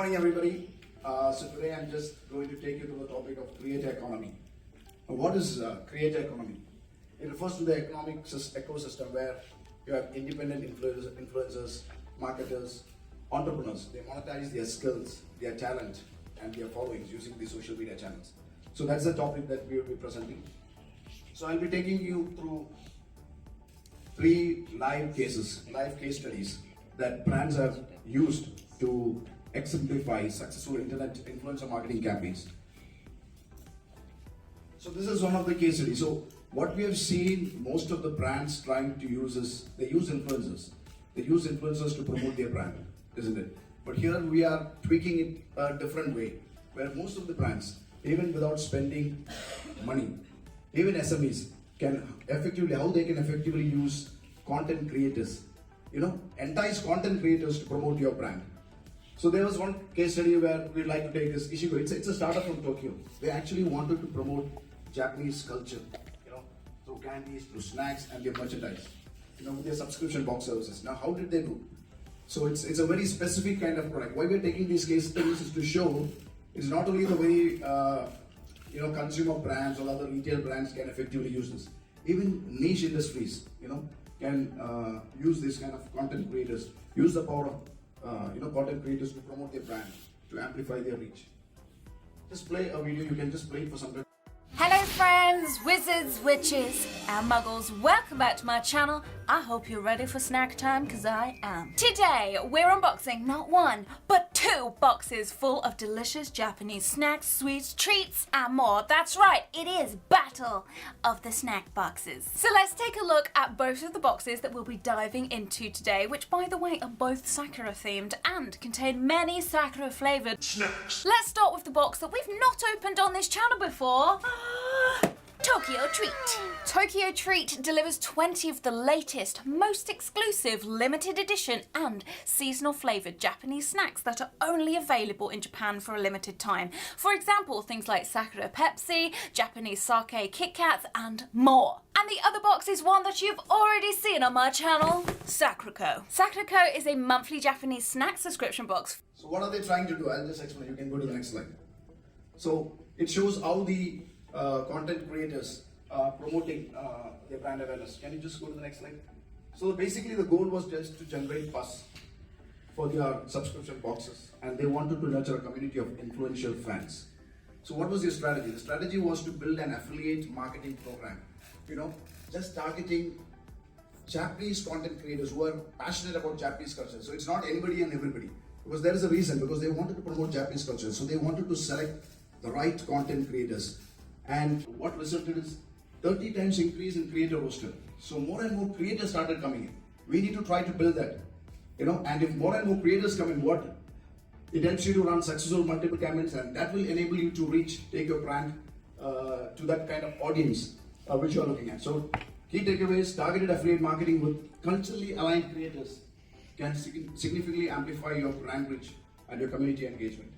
morning, everybody. So today I'm just going to take you to the topic of creator economy. Now, what is creator economy? It refers to the economic ecosystem where you have independent influencers, marketers, entrepreneurs. They monetize their skills, their talent, and their followings using the social media channels. So that's the topic that we will be presenting. So I'll be taking you through 3 live case studies that brands have used to exemplify successful internet influencer marketing campaigns. So this is one of the case studies. So what we have seen most of the brands trying to use is they use influencers. They use influencers to promote their brand, isn't it? But here we are tweaking it a different way, where most of the brands, even without spending money, even SMEs can effectively use content creators, entice content creators to promote your brand. So there was one case study where we'd like to take this Ishigo. It's a startup from Tokyo. They actually wanted to promote Japanese culture, through candies, through snacks, and their merchandise, with their subscription box services. Now, how did they do? So it's a very specific kind of product. Why we're taking these case studies is to show it's not only the way consumer brands or other retail brands can effectively use this. Even niche industries, can use this kind of content creators, use the power of content creators to promote their brand, to amplify their reach. Just play a video. You can just play it for some time. Hello friends, wizards, witches and muggles, welcome back to my channel. I hope you're ready for snack time, because I am. Today we're unboxing not 1 but 2 boxes full of delicious Japanese snacks, sweets, treats and more. That's right, it is Battle of the Snack Boxes. So let's take a look at both of the boxes that we'll be diving into today, which by the way are both Sakura themed and contain many Sakura flavoured snacks. Let's start with the box that we've not opened on this channel before. Tokyo Treat. Tokyo Treat delivers 20 of the latest, most exclusive, limited edition and seasonal flavoured Japanese snacks that are only available in Japan for a limited time. For example, things like Sakura Pepsi, Japanese sake Kit Kats and more. And the other box is one that you've already seen on my channel, Sakurako. Sakurako is a monthly Japanese snack subscription box. So what are they trying to do? I'll just explain. You can go to the next slide. So it shows how the content creators are promoting their brand awareness. Can you just go to the next slide? So basically the goal was just to generate buzz for their subscription boxes, and they wanted to nurture a community of influential fans. So what was their strategy? The strategy was to build an affiliate marketing program, just targeting Japanese content creators who are passionate about Japanese culture. So it's not anybody and everybody, because there is a reason, because they wanted to promote Japanese culture. So they wanted to select the right content creators. And what resulted is 30 times increase in creator roster. So more and more creators started coming in. We need to try to build that, and if more and more creators come in, it helps you to run successful multiple campaigns, and that will enable you to take your brand to that kind of audience which you are looking at. So key takeaways: targeted affiliate marketing with culturally aligned creators can significantly amplify your brand reach and your community engagement.